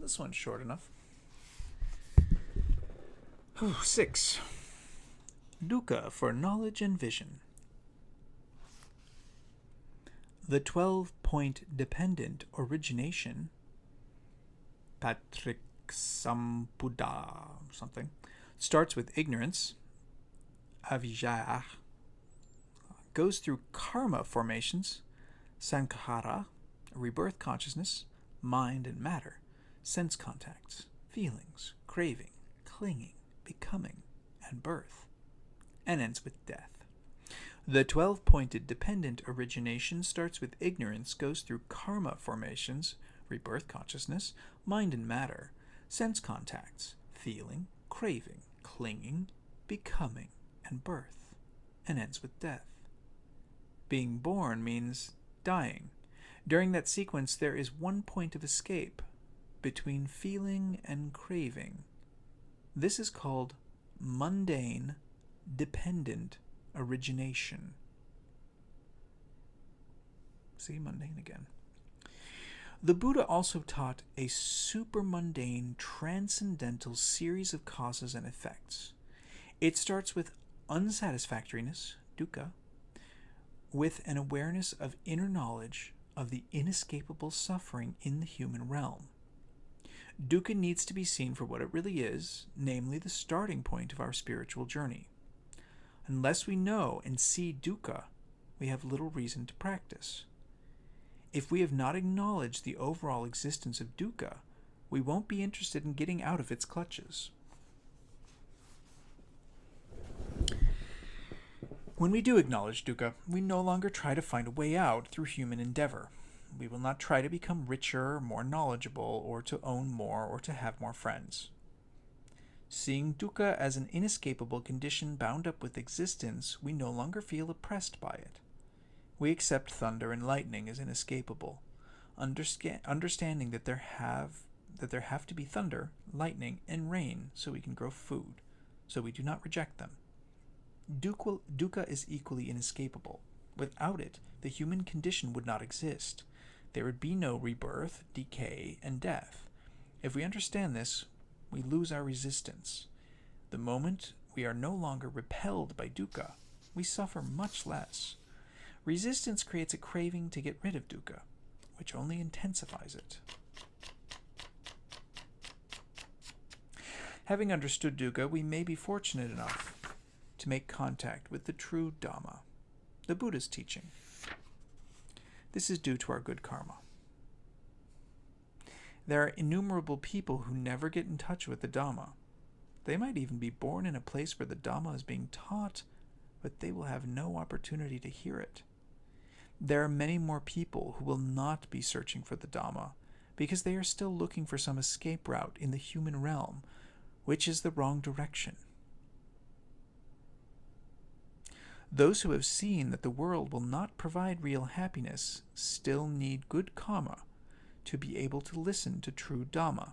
This one's short enough. 6. Dukkha for knowledge and vision. The 12-point dependent origination, Patrick Sambuddha something, starts with ignorance, avijaya, goes through karma formations, sankhara, rebirth consciousness, mind and matter, sense contacts, feelings, craving, clinging, becoming, and birth, and ends with death. The 12-pointed dependent origination starts with ignorance, goes through karma formations, rebirth consciousness, mind and matter, sense contacts, feeling, craving, clinging, becoming, and birth, and ends with death. Being born means dying. During that sequence, there is one point of escape between feeling and craving. This is called mundane dependent origination. See, mundane again. The Buddha also taught a supermundane, transcendental series of causes and effects. It starts with unsatisfactoriness, dukkha, with an awareness of inner knowledge of the inescapable suffering in the human realm. Dukkha needs to be seen for what it really is, namely the starting point of our spiritual journey. Unless we know and see dukkha, we have little reason to practice. If we have not acknowledged the overall existence of dukkha, we won't be interested in getting out of its clutches. When we do acknowledge dukkha, we no longer try to find a way out through human endeavor. We will not try to become richer, more knowledgeable, or to own more, or to have more friends. Seeing dukkha as an inescapable condition bound up with existence, we no longer feel oppressed by it. We accept thunder and lightning as inescapable, understanding that there have to be thunder, lightning, and rain so we can grow food, so we do not reject them. Dukkha is equally inescapable. Without it, the human condition would not exist. There would be no rebirth, decay, and death. If we understand this, we lose our resistance. The moment we are no longer repelled by dukkha, we suffer much less. Resistance creates a craving to get rid of dukkha, which only intensifies it. Having understood dukkha, we may be fortunate enough to make contact with the true Dhamma, the Buddha's teaching. This is due to our good karma. There are innumerable people who never get in touch with the Dhamma. They might even be born in a place where the Dhamma is being taught, but they will have no opportunity to hear it. There are many more people who will not be searching for the Dhamma because they are still looking for some escape route in the human realm, which is the wrong direction. Those who have seen that the world will not provide real happiness still need good karma to be able to listen to true Dhamma.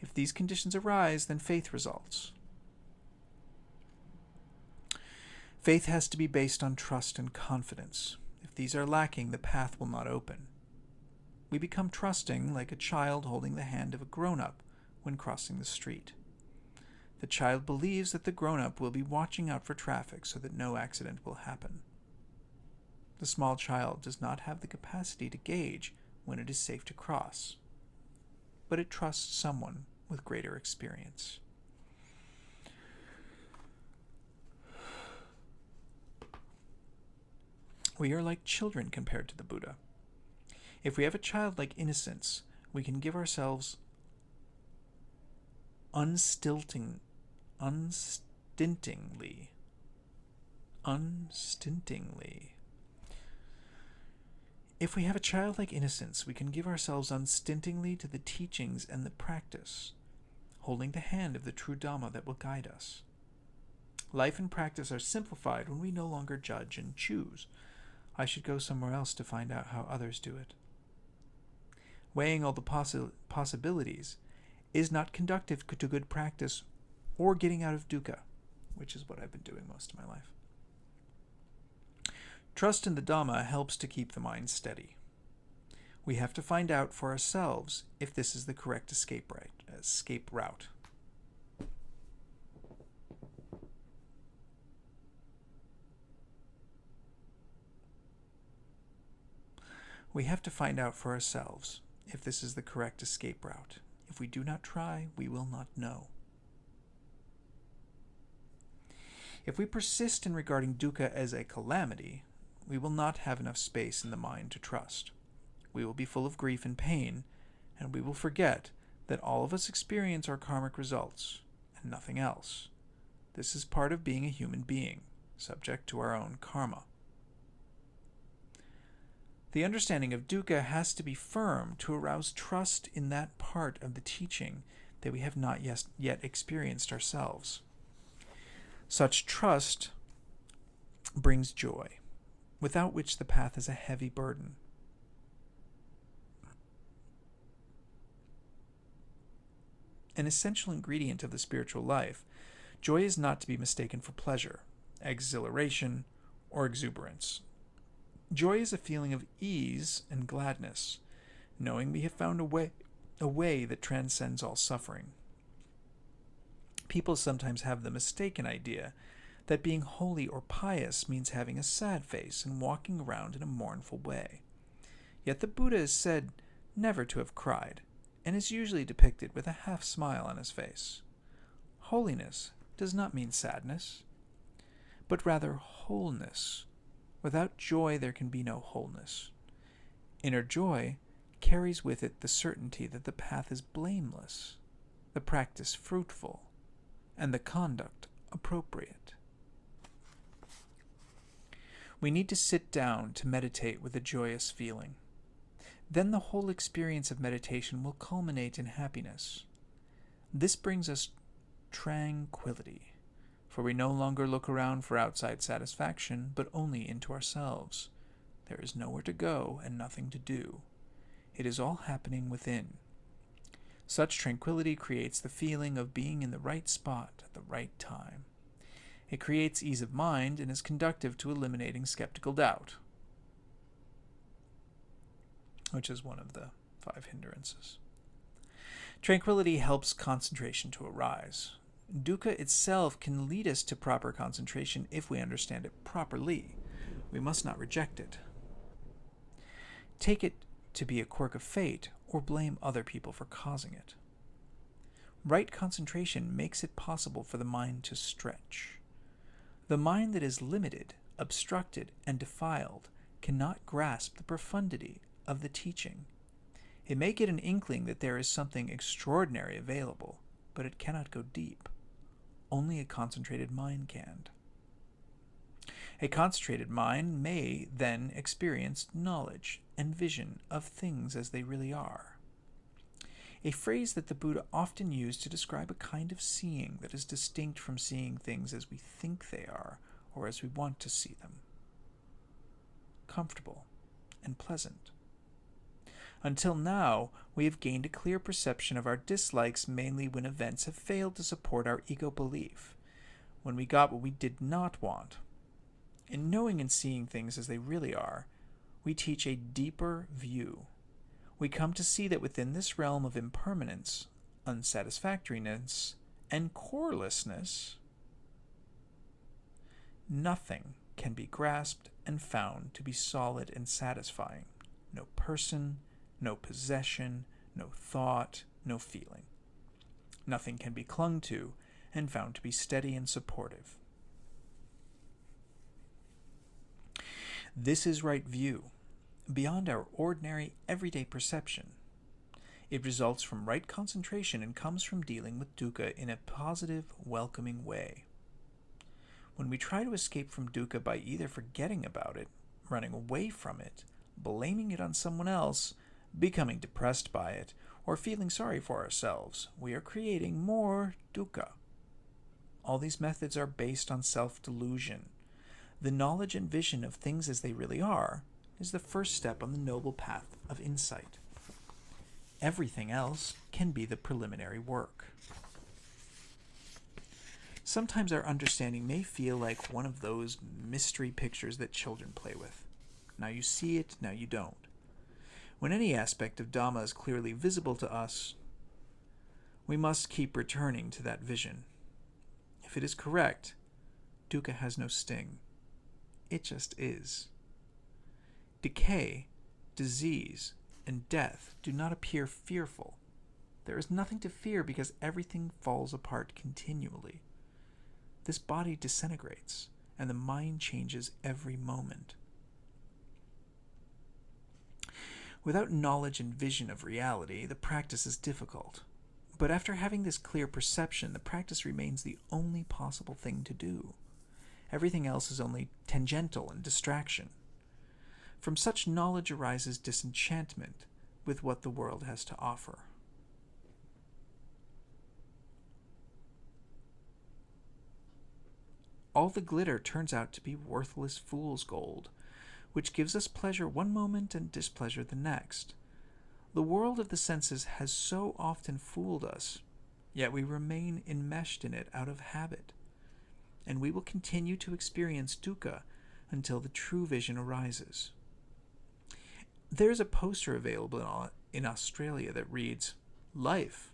If these conditions arise, then faith results. Faith has to be based on trust and confidence. If these are lacking, the path will not open. We become trusting like a child holding the hand of a grown-up when crossing the street. The child believes that the grown-up will be watching out for traffic so that no accident will happen. The small child does not have the capacity to gauge when it is safe to cross, but it trusts someone with greater experience. We are like children compared to the Buddha. If we have a childlike innocence, we can give ourselves unstintingly. If we have a childlike innocence, we can give ourselves unstintingly to the teachings and the practice, holding the hand of the true Dhamma that will guide us. Life and practice are simplified when we no longer judge and choose. I should go somewhere else to find out how others do it. Weighing all the possibilities is not conducive to good practice or getting out of dukkha, which is what I've been doing most of my life. Trust in the Dhamma helps to keep the mind steady. We have to find out for ourselves if this is the correct escape route. We have to find out for ourselves if this is the correct escape route. If we do not try, we will not know. If we persist in regarding dukkha as a calamity, we will not have enough space in the mind to trust. We will be full of grief and pain, and we will forget that all of us experience our karmic results, and nothing else. This is part of being a human being, subject to our own karma. The understanding of dukkha has to be firm to arouse trust in that part of the teaching that we have not yet experienced ourselves. Such trust brings joy, without which the path is a heavy burden. An essential ingredient of the spiritual life, joy is not to be mistaken for pleasure, exhilaration, or exuberance. Joy is a feeling of ease and gladness, knowing we have found a way that transcends all suffering. People sometimes have the mistaken idea that being holy or pious means having a sad face and walking around in a mournful way. Yet the Buddha is said never to have cried, and is usually depicted with a half smile on his face. Holiness does not mean sadness, but rather wholeness. Without joy there can be no wholeness. Inner joy carries with it the certainty that the path is blameless, the practice fruitful, and the conduct appropriate. We need to sit down to meditate with a joyous feeling. Then the whole experience of meditation will culminate in happiness. This brings us tranquility, for we no longer look around for outside satisfaction, but only into ourselves. There is nowhere to go and nothing to do. It is all happening within. Such tranquility creates the feeling of being in the right spot at the right time. It creates ease of mind and is conducive to eliminating skeptical doubt, which is one of the 5 hindrances. Tranquility helps concentration to arise. Dukkha itself can lead us to proper concentration if we understand it properly. We must not reject it. Take it to be a quirk of fate or blame other people for causing it. Right concentration makes it possible for the mind to stretch. The mind that is limited, obstructed, and defiled cannot grasp the profundity of the teaching. It may get an inkling that there is something extraordinary available, but it cannot go deep. Only a concentrated mind can. A concentrated mind may then experience knowledge and vision of things as they really are. A phrase that the Buddha often used to describe a kind of seeing that is distinct from seeing things as we think they are or as we want to see them. Comfortable and pleasant. Until now, we have gained a clear perception of our dislikes mainly when events have failed to support our ego belief, when we got what we did not want. In knowing and seeing things as they really are, we teach a deeper view. We come to see that within this realm of impermanence, unsatisfactoriness, and corelessness, nothing can be grasped and found to be solid and satisfying. No person, no possession, no thought, no feeling. Nothing can be clung to and found to be steady and supportive. This is right view, beyond our ordinary, everyday perception. It results from right concentration and comes from dealing with dukkha in a positive, welcoming way. When we try to escape from dukkha by either forgetting about it, running away from it, blaming it on someone else, becoming depressed by it, or feeling sorry for ourselves, we are creating more dukkha. All these methods are based on self-delusion. The knowledge and vision of things as they really are is the first step on the noble path of insight. Everything else can be the preliminary work. Sometimes our understanding may feel like one of those mystery pictures that children play with. Now you see it, now you don't. When any aspect of Dhamma is clearly visible to us, we must keep returning to that vision. If it is correct, dukkha has no sting. It just is. Decay, disease, and death do not appear fearful. There is nothing to fear because everything falls apart continually. This body disintegrates, and the mind changes every moment. Without knowledge and vision of reality, the practice is difficult. But after having this clear perception, the practice remains the only possible thing to do. Everything else is only tangential and distraction. From such knowledge arises disenchantment with what the world has to offer. All the glitter turns out to be worthless fool's gold, which gives us pleasure one moment and displeasure the next. The world of the senses has so often fooled us, yet we remain enmeshed in it out of habit, and we will continue to experience dukkha until the true vision arises. There is a poster available in Australia that reads, "Life,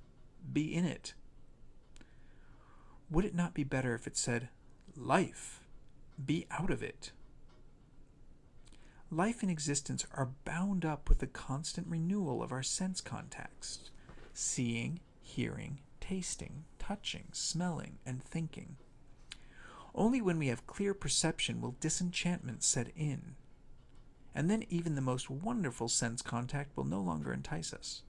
be in it." Would it not be better if it said, "Life, be out of it"? Life and existence are bound up with the constant renewal of our sense contacts: seeing, hearing, tasting, touching, smelling, and thinking. Only when we have clear perception will disenchantment set in. And then even the most wonderful sense contact will no longer entice us.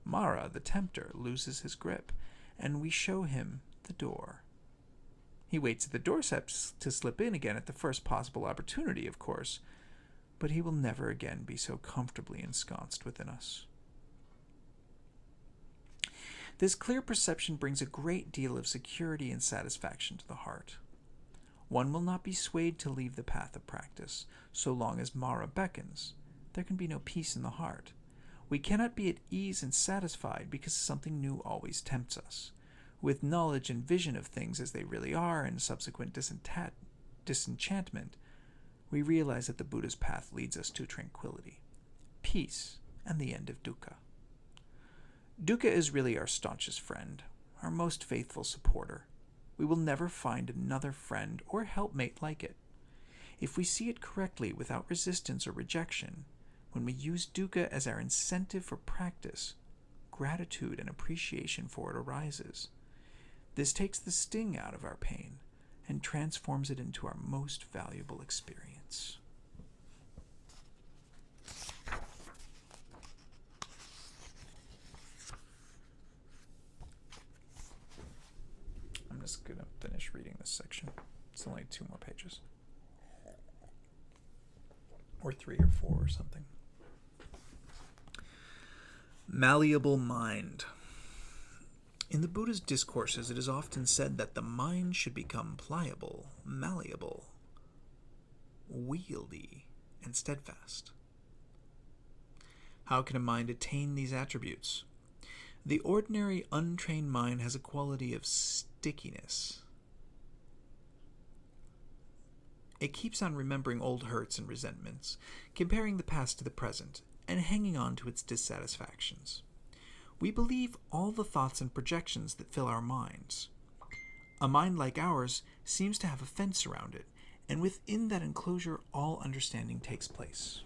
Mara, the tempter, loses his grip, and we show him the door. He waits at the doorstep to slip in again at the first possible opportunity, of course, but he will never again be so comfortably ensconced within us. This clear perception brings a great deal of security and satisfaction to the heart. One will not be swayed to leave the path of practice. So long as Mara beckons, there can be no peace in the heart. We cannot be at ease and satisfied because something new always tempts us. With knowledge and vision of things as they really are and subsequent disenchantment, we realize that the Buddha's path leads us to tranquility, peace, and the end of dukkha. Dukkha is really our staunchest friend, our most faithful supporter. We will never find another friend or helpmate like it. If we see it correctly without resistance or rejection, when we use dukkha as our incentive for practice, gratitude and appreciation for it arises. This takes the sting out of our pain and transforms it into our most valuable experience. I'm just going to finish reading this section. It's only 2 more pages. Or 3 or 4 or something. Malleable mind. In the Buddha's discourses, it is often said that the mind should become pliable, malleable, wieldy, and steadfast. How can a mind attain these attributes? The ordinary, untrained mind has a quality of stickiness. It keeps on remembering old hurts and resentments, comparing the past to the present, and hanging on to its dissatisfactions. We believe all the thoughts and projections that fill our minds. A mind like ours seems to have a fence around it, and within that enclosure all understanding takes place.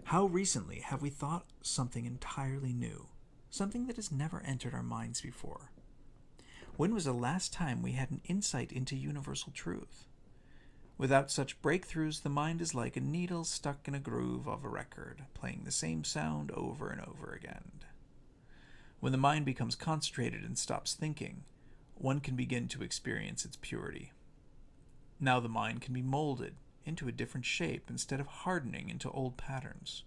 How recently have we thought something entirely new, something that has never entered our minds before? When was the last time we had an insight into universal truth? Without such breakthroughs, the mind is like a needle stuck in a groove of a record, playing the same sound over and over again. When the mind becomes concentrated and stops thinking, one can begin to experience its purity. Now the mind can be molded into a different shape instead of hardening into old patterns.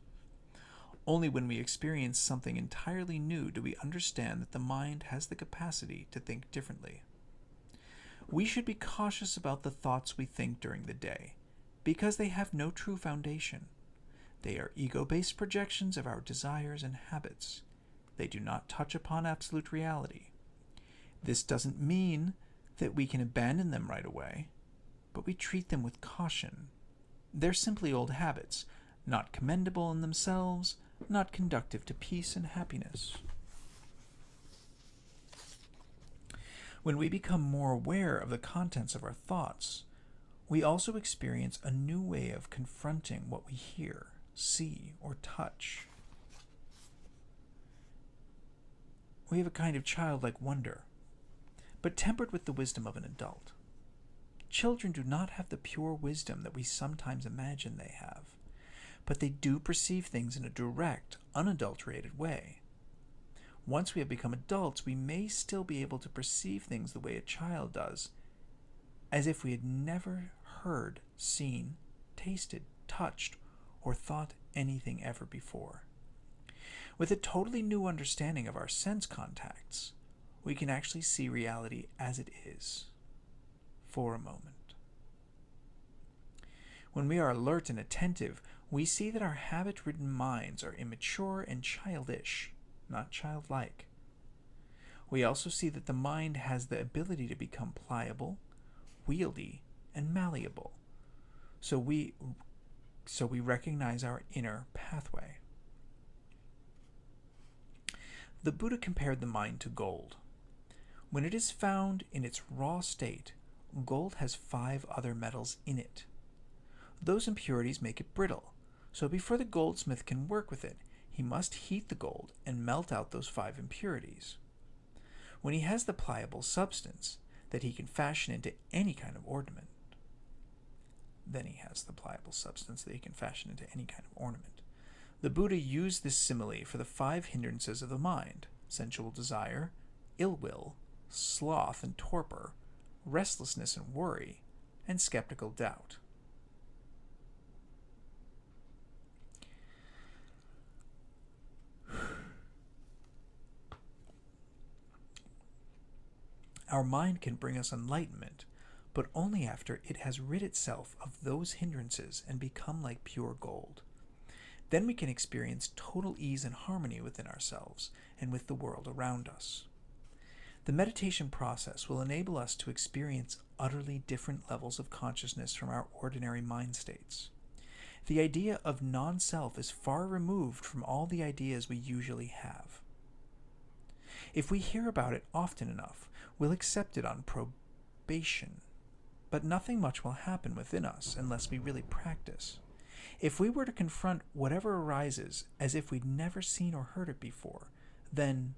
Only when we experience something entirely new do we understand that the mind has the capacity to think differently. We should be cautious about the thoughts we think during the day, because they have no true foundation. They are ego-based projections of our desires and habits. They do not touch upon absolute reality. This doesn't mean that we can abandon them right away. but we treat them with caution. They're simply old habits, not commendable in themselves, not conducive to peace and happiness. When we become more aware of the contents of our thoughts, we also experience a new way of confronting what we hear, see, or touch. We have a kind of childlike wonder, but tempered with the wisdom of an adult. Children do not have the pure wisdom that we sometimes imagine they have, but they do perceive things in a direct, unadulterated way. Once we have become adults, we may still be able to perceive things the way a child does, as if we had never heard, seen, tasted, touched, or thought anything ever before. With a totally new understanding of our sense contacts, we can actually see reality as it is, for a moment. When we are alert and attentive, we see that our habit-ridden minds are immature and childish, not childlike. We also see that the mind has the ability to become pliable, wieldy, and malleable. So we recognize our inner pathway. The Buddha compared the mind to gold. When it is found in its raw state, gold has 5 other metals in it. Those impurities make it brittle, so before the goldsmith can work with it, he must heat the gold and melt out those 5 impurities. When he has the pliable substance that he can fashion into any kind of ornament, the Buddha used this simile for the 5 hindrances of the mind: sensual desire, ill will, sloth and torpor, restlessness and worry, and skeptical doubt. Our mind can bring us enlightenment, but only after it has rid itself of those hindrances and become like pure gold. Then we can experience total ease and harmony within ourselves and with the world around us. The meditation process will enable us to experience utterly different levels of consciousness from our ordinary mind states. The idea of non-self is far removed from all the ideas we usually have. If we hear about it often enough, we'll accept it on probation, but nothing much will happen within us unless we really practice. If we were to confront whatever arises as if we'd never seen or heard it before, then,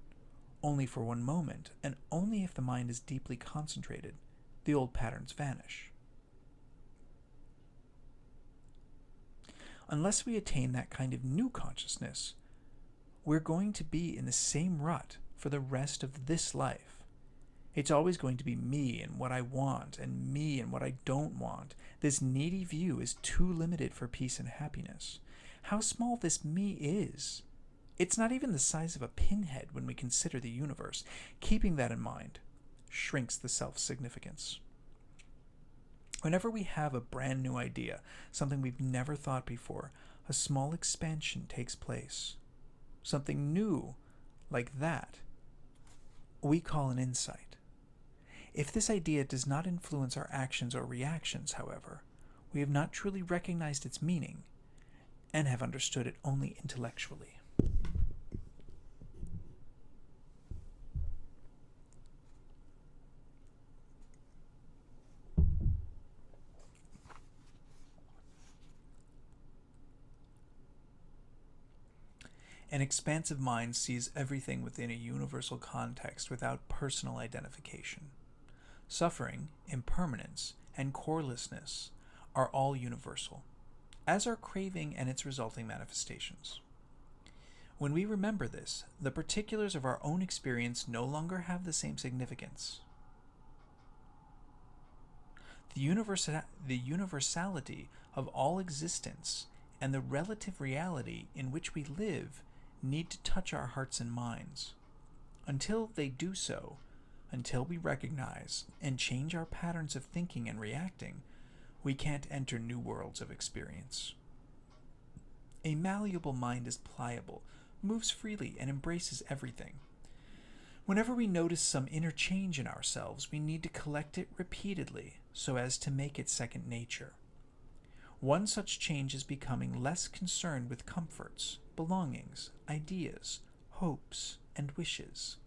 only for one moment, and only if the mind is deeply concentrated, the old patterns vanish. Unless we attain that kind of new consciousness, we're going to be in the same rut for the rest of this life. It's always going to be me and what I want, and me and what I don't want. This needy view is too limited for peace and happiness. How small this me is! It's not even the size of a pinhead when we consider the universe. Keeping that in mind shrinks the self-significance. Whenever we have a brand new idea, something we've never thought before, a small expansion takes place. Something new, like that, we call an insight. If this idea does not influence our actions or reactions, however, we have not truly recognized its meaning and have understood it only intellectually. An expansive mind sees everything within a universal context without personal identification. Suffering, impermanence, and corelessness are all universal, as are craving and its resulting manifestations. When we remember this, the particulars of our own experience no longer have the same significance. The universality of all existence and the relative reality in which we live need to touch our hearts and minds. Until they do so, until we recognize and change our patterns of thinking and reacting, we can't enter new worlds of experience. A malleable mind is pliable, moves freely, and embraces everything. Whenever we notice some inner change in ourselves, we need to collect it repeatedly, so as to make it second nature. One such change is becoming less concerned with comforts, belongings, ideas, hopes, and wishes.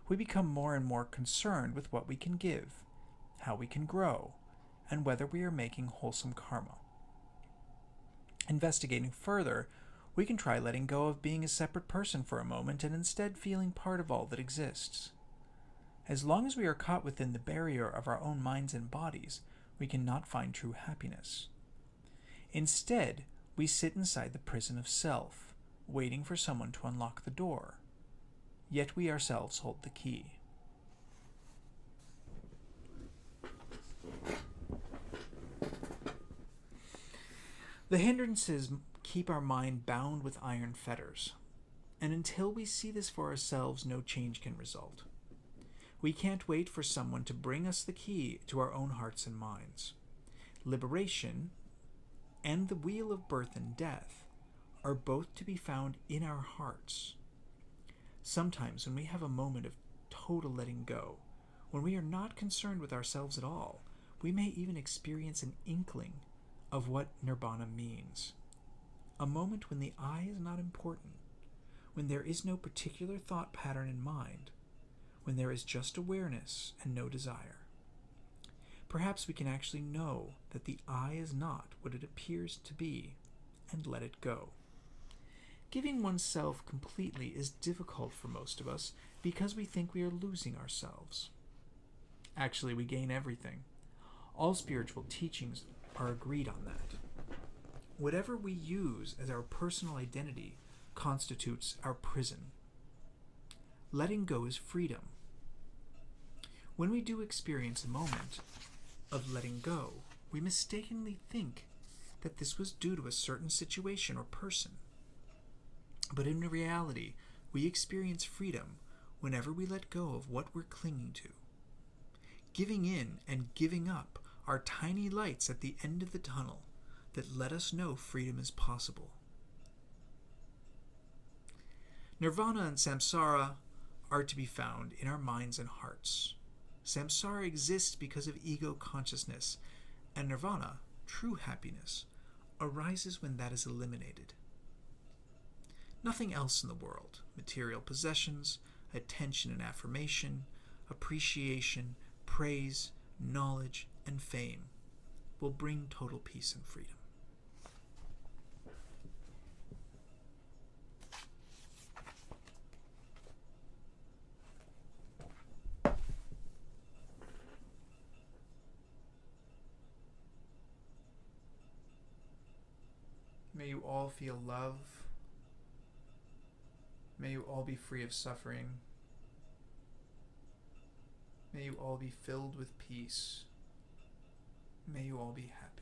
We become more and more concerned with what we can give, how we can grow, and whether we are making wholesome karma. Investigating further, we can try letting go of being a separate person for a moment and instead feeling part of all that exists. As long as we are caught within the barrier of our own minds and bodies, we cannot find true happiness. Instead, we sit inside the prison of self, waiting for someone to unlock the door. Yet we ourselves hold the key. The hindrances keep our mind bound with iron fetters, and until we see this for ourselves, no change can result. We can't wait for someone to bring us the key to our own hearts and minds. Liberation and the wheel of birth and death are both to be found in our hearts. Sometimes when we have a moment of total letting go, when we are not concerned with ourselves at all, we may even experience an inkling of what nirvana means. A moment when the I is not important, when there is no particular thought pattern in mind, when there is just awareness and no desire. Perhaps we can actually know that the I is not what it appears to be and let it go. Giving oneself completely is difficult for most of us because we think we are losing ourselves. Actually, we gain everything. All spiritual teachings are agreed on that. Whatever we use as our personal identity constitutes our prison. Letting go is freedom. When we do experience a moment of letting go, we mistakenly think that this was due to a certain situation or person. But in reality, we experience freedom whenever we let go of what we're clinging to. Giving in and giving up are tiny lights at the end of the tunnel that let us know freedom is possible. Nirvana and samsara are to be found in our minds and hearts. Samsara exists because of ego consciousness, and nirvana, true happiness, arises when that is eliminated. Nothing else in the world, material possessions, attention and affirmation, appreciation, praise, knowledge, and fame, will bring total peace and freedom. May you all feel love. May you all be free of suffering. May you all be filled with peace. May you all be happy.